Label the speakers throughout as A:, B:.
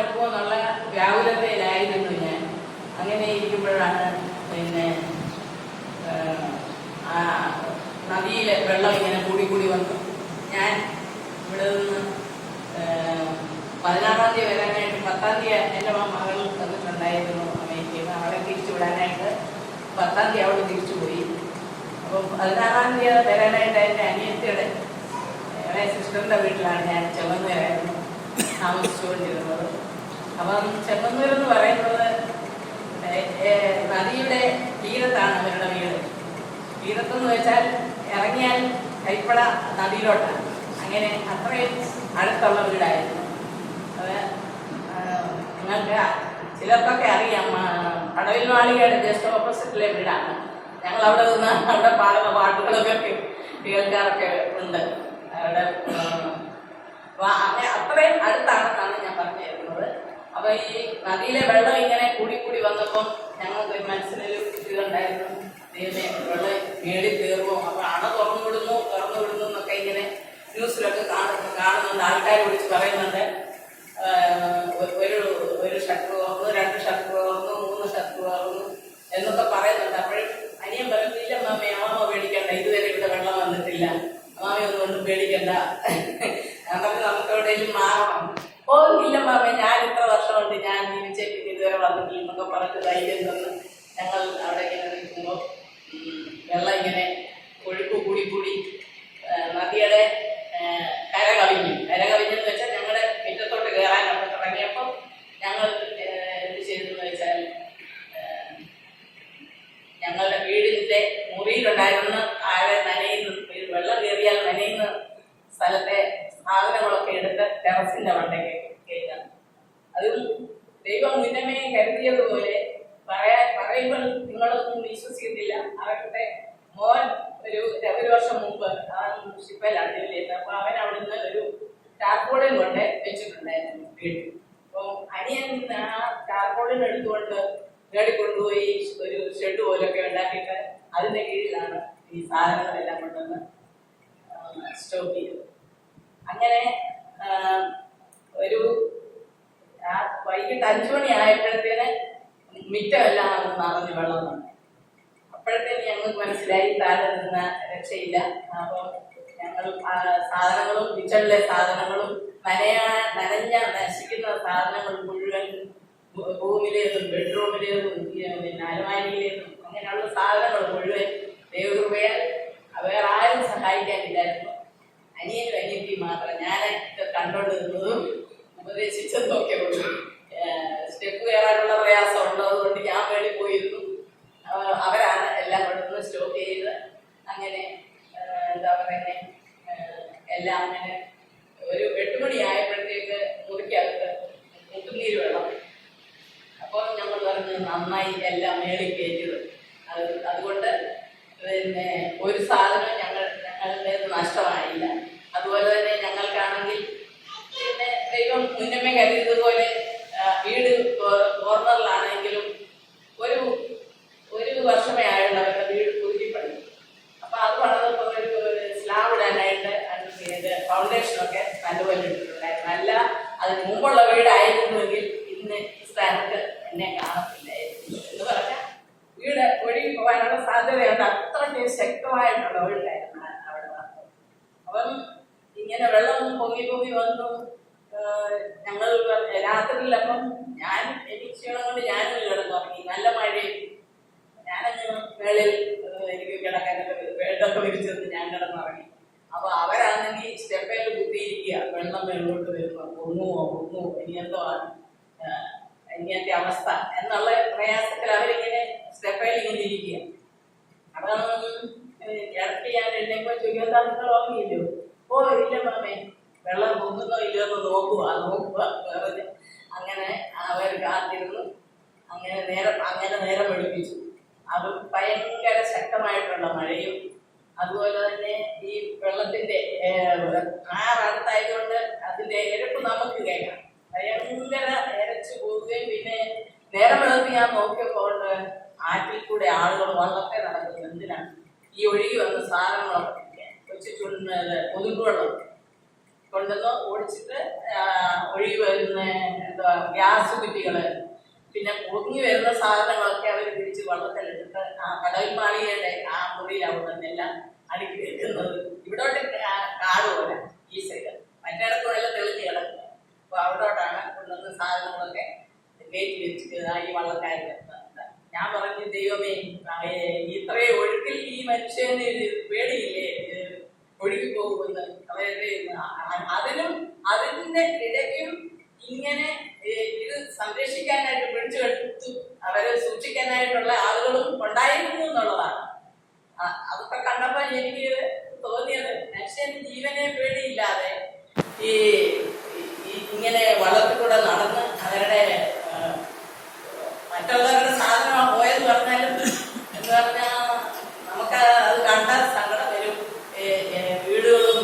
A: എടുക്കുമോ എന്നുള്ള വ്യാകുലതയിലായിരുന്നു ഞാൻ. അങ്ങനെ ഇരിക്കുമ്പോഴാണ് പിന്നെ നദിയിലെ വെള്ളം ഇങ്ങനെ കൂടി വന്നു. ഞാൻ ഇവിടെ നിന്ന് 16-ാം തീയതി വരാനായിട്ട് 10-ാം തീയതി എൻ്റെ മകൾ വന്നിട്ടുണ്ടായിരുന്നു അമേരിക്കയിൽ. അവളെ തിരിച്ചു വിടാനായിട്ട് 10-ാം തീയതി അവൾ തിരിച്ചുപോയി. അപ്പം 16-ാം തീയതി വരാനായിട്ട് എൻ്റെ അനിയത്തിയുടെ ഇളയ സിസ്റ്ററിൻ്റെ വീട്ടിലാണ് ഞാൻ ചെങ്ങന്നൂരായിരുന്നു താമസിച്ചുകൊണ്ടിരുന്നത്. അപ്പം ചെങ്ങന്നൂർ എന്ന് പറയുന്നത് നദിയുടെ തീരത്താണ് അവരുടെ വീട്. തീരത്തെന്ന് വെച്ചാൽ ഇറങ്ങിയാൽ കൈപ്പട നദിയിലോട്ടാണ്. അങ്ങനെ അത്രയും അടുത്തുള്ള വീടായിരുന്നു അത്. നിങ്ങൾക്ക് ചിലർക്കൊക്കെ അറിയാം, കടവിൽ മാളികയുടെ ജസ്റ്റ് ഓപ്പോസിറ്റിലെ വീടാണ്. ഞങ്ങൾ അവിടെ നിന്ന് അവിടെ പാടുന്ന പാട്ടുകളൊക്കെ കേൾക്കാറൊക്കെ ഉണ്ട്. അവിടെ അത്രയും അടുത്താണെന്നാണ് ഞാൻ പറഞ്ഞു തരുന്നത്. അപ്പൊ ഈ നദിയിലെ വെള്ളം ഇങ്ങനെ കൂടി വന്നപ്പോൾ ഞങ്ങൾക്ക് മനസ്സിലൊരു ഇതുണ്ടായിരുന്നു, ദൈവമേ വെള്ളം മേളിൽ കയറുമോ, അപ്പൊ അണ തുറന്നു വിടുന്നു എന്നൊക്കെ ഇങ്ങനെ ന്യൂസിലൊക്കെ കാണുന്നുണ്ട്. ആൾക്കാർ വിളിച്ച് പറയുന്നുണ്ട്, ഒരു ഷട്ടർ തുറന്നു, 2 ഷട്ടർ തുറന്നു, 3 ഷട്ടർ തുറന്നു എന്നൊക്കെ പറയുന്നുണ്ട്. അപ്പോഴും അനിയൻ പറയുന്നില്ല മാമേ, അമ്മാമ പേടിക്കണ്ട, ഇതുവരെ ഇവിടെ വെള്ളം വന്നിട്ടില്ല, അമ്മാമയൊന്നും കൊണ്ടും പേടിക്കണ്ട, നമുക്ക് എവിടെയെങ്കിലും മാറണം. ഓ ഇല്ല മാമേ, ഞാൻ ഇത്ര വർഷമുണ്ട്, ഞാൻ ജീവിച്ചേക്ക് ഇതുവരെ വന്നിട്ടില്ല എന്നൊക്കെ പറഞ്ഞിട്ട് ധൈര്യം തന്ന് ഞങ്ങൾ അവിടെ ഇങ്ങനെ നിൽക്കുമ്പോൾ വെള്ളം ഇങ്ങനെ ഒഴുക്ക് കൂടി നദിയുടെ കരകവിഞ്ഞെന്ന് വെച്ചാൽ ഞങ്ങളുടെ മുറ്റത്തോട്ട് കയറാൻ അവിടെ തുടങ്ങിയപ്പോൾ ഞങ്ങൾ എന്ത് ചെയ്തെന്ന് വെച്ചാൽ ഞങ്ങളുടെ വീടിന്റെ മുറിയിലുണ്ടായിരുന്ന ആഴെ നനയുന്ന വെള്ളം കയറിയാൽ നനയുന്ന സ്ഥലത്തെ സാധനങ്ങളൊക്കെ എടുത്ത് ടെറസിന്റെ മണ്ടയ്ക്ക് കയറ്റാം. അതും ദൈവം മുന്നമേ കരുതിയതുപോലെ പറയുമ്പോൾ നിങ്ങളൊന്നും വിശ്വസിക്കത്തില്ല. അവരുടെ മോൻ ഒരു വർഷം മുമ്പ് ഷിപ്പയിലാണ് ജോലി ചെയ്തത്. അപ്പൊ അവൻ അവിടുന്ന് ഒരു ടാർപോളിൻ കൊണ്ട് വെച്ചിട്ടുണ്ടായിരുന്നു വീട്ടിൽ. അപ്പൊ അനിയൻ ആ ടാർപോളിൻ എടുത്തുകൊണ്ട് കൊണ്ടുപോയി ഒരു ഷെഡ് പോലൊക്കെ ഉണ്ടാക്കിയിട്ട് അതിന്റെ കീഴിലാണ് ഈ സാധനങ്ങളെല്ലാം കൊണ്ടുവന്ന് സ്റ്റോക്ക് ചെയ്തത്. അങ്ങനെ ഒരു വൈകിട്ട് 5 മണി ആയപ്പോഴത്തേന് മിറ്റമെല്ലാം നിറഞ്ഞു വെള്ളം വന്നു. അപ്പോഴത്തേന് ഞങ്ങൾക്ക് മനസ്സിലായി താഴെ നിന്ന രക്ഷയില്ല. അപ്പം ഞങ്ങൾ സാധനങ്ങളും കിച്ചണിലെ സാധനങ്ങളും നനഞ്ഞ നശിക്കുന്ന സാധനങ്ങൾ മുഴുവൻ റൂമിലേതും ബെഡ്റൂമിലേതും പിന്നെ അലമാരിയിലേതും അങ്ങനെയുള്ള സാധനങ്ങൾ മുഴുവൻ ദൈവകൃപയാൽ വേറെ ആരും സഹായിക്കാനില്ലായിരുന്നു. അനിയനും അനിയത്തിയും മാത്രം. ഞാൻ കണ്ടോണ്ട് നിന്നതും ഉപദേശിച്ചതും ഒക്കെ ഉള്ളൂ. സ്റ്റെപ്പ് കയറാനുള്ള പ്രയാസം ഉള്ളതുകൊണ്ട് ഞാൻ വേണ്ടി പോയിരുന്നു. അവരാണ് എല്ലാം കൊണ്ടുവന്ന് സ്റ്റോക്ക് ചെയ്ത് അങ്ങനെ എന്താ പറയുന്നത് എല്ലാം അങ്ങനെ ഒരു 8 മണി ആയപ്പോഴത്തേക്ക് മുറിക്കകത്ത് മുട്ടുനീര് വെള്ളം. അപ്പോൾ ഞങ്ങൾ പറഞ്ഞു നന്നായി എല്ലാം മേളിൽ കയറ്റിയത്. അതുകൊണ്ട് പിന്നെ ഒരു സാധനം ഞങ്ങളുടെ നഷ്ടമായില്ല. അതുപോലെ തന്നെ ഞങ്ങൾക്കാണെങ്കിൽ പിന്നെ ദൈവം മുന്നമേ കരുതിയതുപോലെ വീട് കോർണറിലാണെങ്കിലും ഒരു വർഷമേ ആയുള്ള അവരുടെ വീട് പുതുക്കിപ്പണി. അപ്പൊ അത് പണിതപ്പോൾ ഒരു സ്ലാബ് ഇടാനായിട്ട് അതിന്റെ ഫൗണ്ടേഷനൊക്കെ നല്ലപോലെ ഇട്ടിട്ടുണ്ടായിരുന്നു. അല്ല അതിന് മുമ്പുള്ള വീടായിരുന്നുവെങ്കിൽ ഇന്ന് ഈ സ്ഥാനത്ത് എന്നെ കാണത്തില്ലായിരുന്നു എന്ന് പറഞ്ഞാൽ വീട് ഒഴുകി പോകാനുള്ള സാധ്യതയുണ്ട്. അത്രയ്ക്ക് ശക്തമായിട്ടുള്ള ഒഴുക്കായിരുന്നു അവിടെ വന്നത്. അപ്പം ഇങ്ങനെ വെള്ളം പൊങ്ങി വന്നു. ഞങ്ങൾ രാത്രിയിൽ അപ്പം എനിക്ക് ക്ഷീണം കൊണ്ട് ഞാനും കിടന്നുറങ്ങി. നല്ല മഴയും. ഞാനങ്ങ് മേളിൽ എനിക്ക് കിടക്കാനൊക്കെ ബെഡൊക്കെ വിരിച്ചെന്ന് ഞാൻ കിടന്നുറങ്ങി. അപ്പൊ അവരാണെങ്കിൽ സ്റ്റെപ്പയിൽ കുത്തിയിരിക്കുക, വെള്ളം മേളോട്ട് വരുമ്പോൾ പൊങ്ങുമോ ഇങ്ങനത്തെ അവസ്ഥ എന്നുള്ള പ്രയാസത്തിൽ അവരിങ്ങനെ സ്റ്റെപ്പയിൽ ഇങ്ങനെ ഇരിക്കുക. അപ്പം ഇടയ്ക്ക് ഞാൻ എഴുന്നേൽപ്പോൾ ചോദിക്കാൻ നിങ്ങൾ ഉറങ്ങിയില്ലോ? ഓ ഇല്ല മാമേ, വെള്ളം പൊങ്ങുന്നോ ഇല്ലെന്ന് നോക്കുക വേറെ. അങ്ങനെ അവർ കാത്തിരുന്നു. അങ്ങനെ നേരം വെളുപ്പിച്ചു. അത് ഭയങ്കര ശക്തമായിട്ടുള്ള മഴയും അതുപോലെ തന്നെ ഈ വെള്ളത്തിന്റെ അടുത്തായതുകൊണ്ട് അതിന്റെ ഇരപ്പ് നമുക്ക് കേൾക്കാം. ഭയങ്കര ഇരച്ചു പോവുകയും പിന്നെ നേരം വെളുപ്പ് ഞാൻ നോക്കിയപ്പോൾ ആറ്റിൽ കൂടെ ആളുകൾ വള്ളത്തെ നടക്കുന്നത് എന്തിനാണ്? ഈ ഒഴുകി വന്ന സാധനങ്ങളൊക്കെ കൊച്ചു കൊതുകുവെള്ളം കൊണ്ടുവന്ന് ഓടിച്ചിട്ട് ഒഴുകി വരുന്ന എന്താ ഗ്യാസ് കുറ്റികള്, പിന്നെ പൊങ്ങി വരുന്ന സാധനങ്ങളൊക്കെ അവർ പിടിച്ച് വള്ളത്തിലിട്ടിട്ട് ആ കടൽ മാളികയുടെ ആ മുറിയിലാവുന്നതെല്ലാം അടുക്കി വെക്കുന്നത്. ഇവിടോട്ട് കാട് പോലെ ഈ സൈഡ്, മറ്റേടത്ത് നല്ല തെളിഞ്ഞ് കിടക്കുക. അപ്പൊ അവിടോട്ടാണ് കൊണ്ടുവന്ന സാധനങ്ങളൊക്കെ കയറ്റി വെച്ചിട്ട് ഈ വള്ളക്കാരി വരുന്നത്. ഞാൻ പറഞ്ഞു, ദൈവമേ, ഇത്രയും ഒഴുക്കിൽ ഈ മനുഷ്യന് പേടിയില്ലേ ഒഴുകി പോകുമെന്ന്. അതിന്റെ ഇടയ്ക്കും ഇങ്ങനെ ഇത് സംരക്ഷിക്കാനായിട്ട് പിടിച്ചെടുത്തു അവരെ സൂക്ഷിക്കാനായിട്ടുള്ള ആളുകളും ഉണ്ടായിരുന്നു എന്നുള്ളതാണ്. അതൊക്കെ കണ്ടപ്പോൾ എനിക്ക് തോന്നിയത്, മനുഷ്യന് ജീവനെ പേടിയില്ലാതെ ഈ ഇങ്ങനെ വള്ളത്തിലൂടെ നടന്ന് അവരുടെ മറ്റുള്ളവരുടെ സാധനം പോയെന്ന് പറഞ്ഞാലും എന്ന് പറഞ്ഞാൽ നമുക്ക് അത് കണ്ടാൽ സങ്കടം വരും. വീടുകളും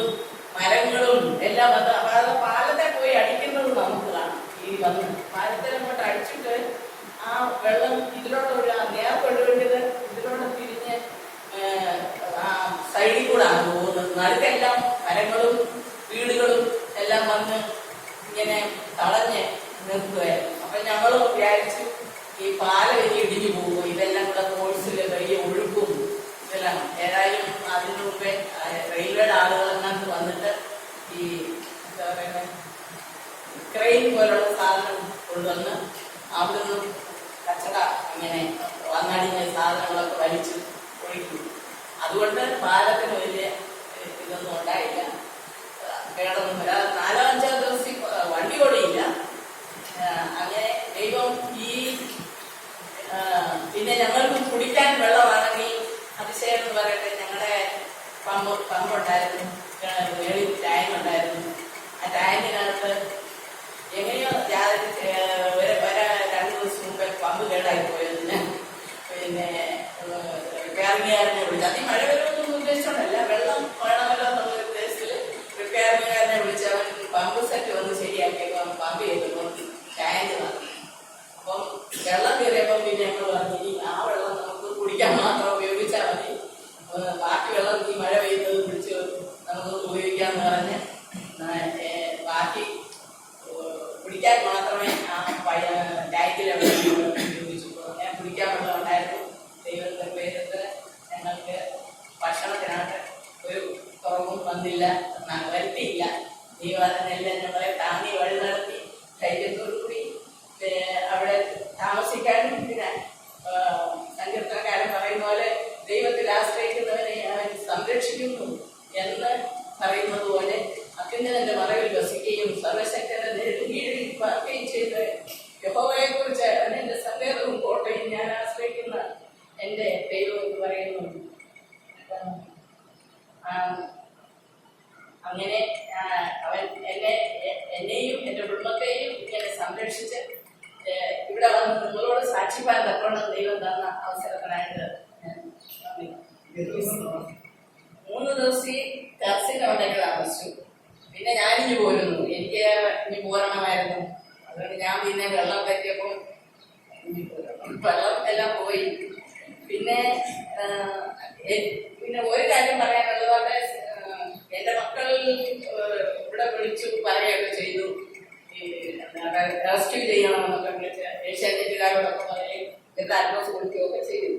A: മരങ്ങളും എല്ലാം വന്ന് അതായത് പാലത്തെ പോയി അടിക്കുന്നത് നമുക്ക് കാണാം. ഈ വന്ന് പാലത്തിലങ്ങോട്ട് അടിച്ചിട്ട് ആ വെള്ളം ഇതിലോട്ട് നേർക്കൊഴുവേണ്ടത് ഇതിലോട്ട് തിരിഞ്ഞ് ആ സൈഡിൽ കൂടാണ് പോകുന്നത്. നടുക്കെല്ലാം മരങ്ങളും വീടുകളും എല്ലാം വന്ന് ഇങ്ങനെ തടഞ്ഞ് നിർത്തുകയായിരുന്നു. അപ്പൊ ഞങ്ങളും വിചാരിച്ചു ഈ പാലം ഇനി ഇടിഞ്ഞു പോകും, ഇതെല്ലാം കൂടെ ഫോഴ്സിൽ വലിയ ഒഴുക്കും ഇതെല്ലാം. ഏതായാലും അതിന് മുമ്പേ റെയിൽവേയുടെ ആളുകളെല്ലാം വന്നിട്ട് ഈ എന്താ പറയുക ക്രെയിൻ പോലുള്ള സാധനം കൊണ്ടുവന്ന് അവിടെ നിന്നും കച്ചട ഇങ്ങനെ വന്നടിഞ്ഞ സാധനങ്ങളൊക്കെ വലിച്ച് ഒഴിക്കും. അതുകൊണ്ട് പാലത്തിന് വലിയ ഇതൊന്നും ഉണ്ടായില്ല, കേടൊന്നും വരാതെ 4-5 ദിവസം വണ്ടി ഓടിയില്ല. അങ്ങനെ ദൈവം ഈ പിന്നെ ഞങ്ങൾക്ക് കുടിക്കാൻ വെള്ളമാണെങ്കിൽ അതിശയം എന്ന് പറയട്ടെ, ഞങ്ങളുടെ പമ്പുണ്ടായിരുന്നു, മേളിൽ ടാങ്ക് ഉണ്ടായിരുന്നു. ആ ടാങ്കിനകത്ത് എങ്ങനെയോ വരാൻ 2 ദിവസം മുമ്പേ പമ്പ് കേടായി പോയതിന് പിന്നെ റിപ്പയറിംഗുകാരനെ വിളിച്ചു. അത് ഈ മഴ വരുമെന്നൊന്നും ഉദ്ദേശിച്ചോണ്ടല്ല, വെള്ളം വേണമല്ലോ എന്നുള്ള ഉദ്ദേശത്തിൽ റിപ്പയറിംഗുകാരനെ വിളിച്ച് അവൻ പമ്പ് സെറ്റ് വന്ന് ശരിയാക്കിയപ്പോൾ പമ്പ് ചെയ്തപ്പോൾ ടാങ്ക് നടത്തി. അപ്പം വെള്ളം കയറിയപ്പോൾ പിന്നെ ഞങ്ങൾ പറഞ്ഞു, ആ വെള്ളം നമുക്ക് കുടിക്കാൻ മാത്രം ഉപയോഗിച്ചാൽ മതി, ബാക്കി വെള്ളം ഈ മഴ പെയ്യുന്നത് പിടിച്ച് നമുക്ക് ഉപയോഗിക്കാമെന്ന് പറഞ്ഞ് ബാക്കി കുടിക്കാൻ മാത്രമേ ആ ടാങ്കിലെ വെള്ളം ഉപയോഗിച്ചു. ഞാൻ കുടിക്കാൻ വെള്ളം ഉണ്ടായിരുന്നു. ദൈവത്തിന്റെ പേരിട്ട് ഞങ്ങൾക്ക് ഭക്ഷണത്തിനായിട്ട് ഒരു കുറവും വന്നില്ല, വരുത്തിയില്ല. ദൈവത്തിനെല്ലാം ഞങ്ങളെ താങ്ങി വഴി നടത്തി ധൈര്യത്തോടുകൂടി അവിടെ താമസിക്കാനും. പിന്നെ സങ്കീർത്തനക്കാരൻ പറയുന്ന പോലെ ദൈവത്തിൽ ആശ്രയിക്കുന്നവനെ അവൻ സംരക്ഷിക്കുന്നു എന്ന് പറയുന്നത് പോലെ അത്യുന്നതന്റെ മറവിൽ വസിക്കുകയും സർവശക്തന്റെ കീഴിൽ പാർക്കുകയും ചെയ്ത് യഹോവയെ കുറിച്ച് എന്റെ സങ്കേതവും കോട്ടയും ഞാൻ ആശ്രയിക്കുന്ന എന്റെ ദൈവം എന്ന് പറയുന്നു. അങ്ങനെ അവൻ എന്നെയും എന്റെ കുടുംബത്തെയും ഇങ്ങനെ സംരക്ഷിച്ച് ഇവിടെ വന്ന് നിങ്ങളോട് സാക്ഷിപ്പാൻ തക്കോണം ദൈവം തന്ന അവസരത്തിനായിട്ട് 3 ദിവസം ടെറസിന്റെ അവിടെ താമസിച്ചു. പിന്നെ ഞാനിഞ്ഞു പോരുന്നു, എനിക്ക് ഇനി പോരണമായിരുന്നു. അതുകൊണ്ട് ഞാൻ പിന്നെ വെള്ളം പറ്റിയപ്പോൾ വെള്ളം എല്ലാം പോയി. പിന്നെ ഒരു കാര്യം പറയാനുള്ളത്, എന്റെ മക്കൾ ഇവിടെ വിളിച്ചു പറയുകയൊക്കെ ചെയ്തു, റെസ്ക്യൂ ചെയ്യണമെന്നൊക്കെ വിളിച്ച് ഏഷ്യാനെറ്റുകാരോടൊക്കെ പറയും, അഡ്രസ് കൊടുക്കുകയൊക്കെ ചെയ്തു.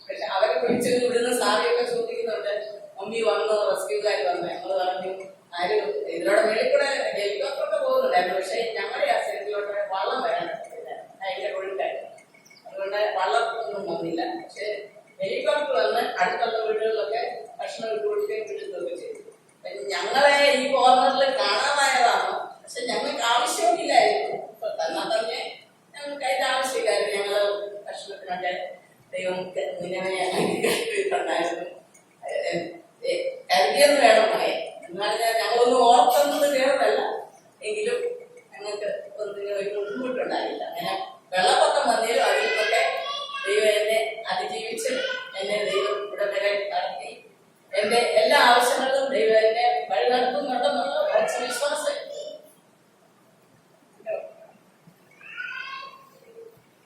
A: പക്ഷെ അവരെ വിളിച്ചത് ഇവിടുന്ന് സാറിയൊക്കെ ചോദിക്കുന്നുണ്ട്, മമ്മി വന്നു, റെസ്ക്യൂക്കാർ വന്നു. ഞങ്ങൾ പറഞ്ഞു ആരും ഇതിലൂടെ മേളിൽ കൂടെ ഹെലികോപ്റ്ററൊക്കെ പോകുന്നുണ്ടായിരുന്നു, പക്ഷെ ഞങ്ങളുടെ ആ സൈഡിലോട്ട് വള്ളം വരാൻ പറ്റില്ല, അതിന്റെ ഒഴുക്കായിരുന്നു. അതുകൊണ്ട് വള്ളമൊന്നും വന്നില്ല. പക്ഷെ ഹെലികോപ്റ്റർ വന്ന് അടുത്തുള്ള വീടുകളിലൊക്കെ ഭക്ഷണം കൊടുക്കുകയും വിളിക്കുകയൊക്കെ ചെയ്തു. ഞങ്ങളെ ഈ കോർണറിൽ കാണാതായതാണ്, പക്ഷെ ഞങ്ങൾക്ക് ആവശ്യമില്ലായിരുന്നു. തന്നാൽ തന്നെ ഞങ്ങൾക്ക് അതിന്റെ ആവശ്യമില്ലായിരുന്നു. ഞങ്ങൾ ഭക്ഷണത്തിനൊക്കെ ദൈവം നിലവിലുണ്ടായിരുന്നു. കരുതിയെന്ന് വേണം പറയാൻ. എന്നാലും ഞങ്ങളൊന്നും ഓർത്തൊന്നും കേറതല്ല, എങ്കിലും ഞങ്ങൾക്ക് ഒന്നിനും ഒരു ബുദ്ധിമുട്ടുണ്ടായില്ല. അങ്ങനെ വെള്ളപ്പൊക്കം വന്നേലും അതിലൊക്കെ ദൈവം എന്നെ അതിജീവിച്ച് എന്നെ ദൈവം ഇവിടെ വരെ നടത്തി. എന്റെ എല്ലാ ആവശ്യങ്ങളും ദൈവം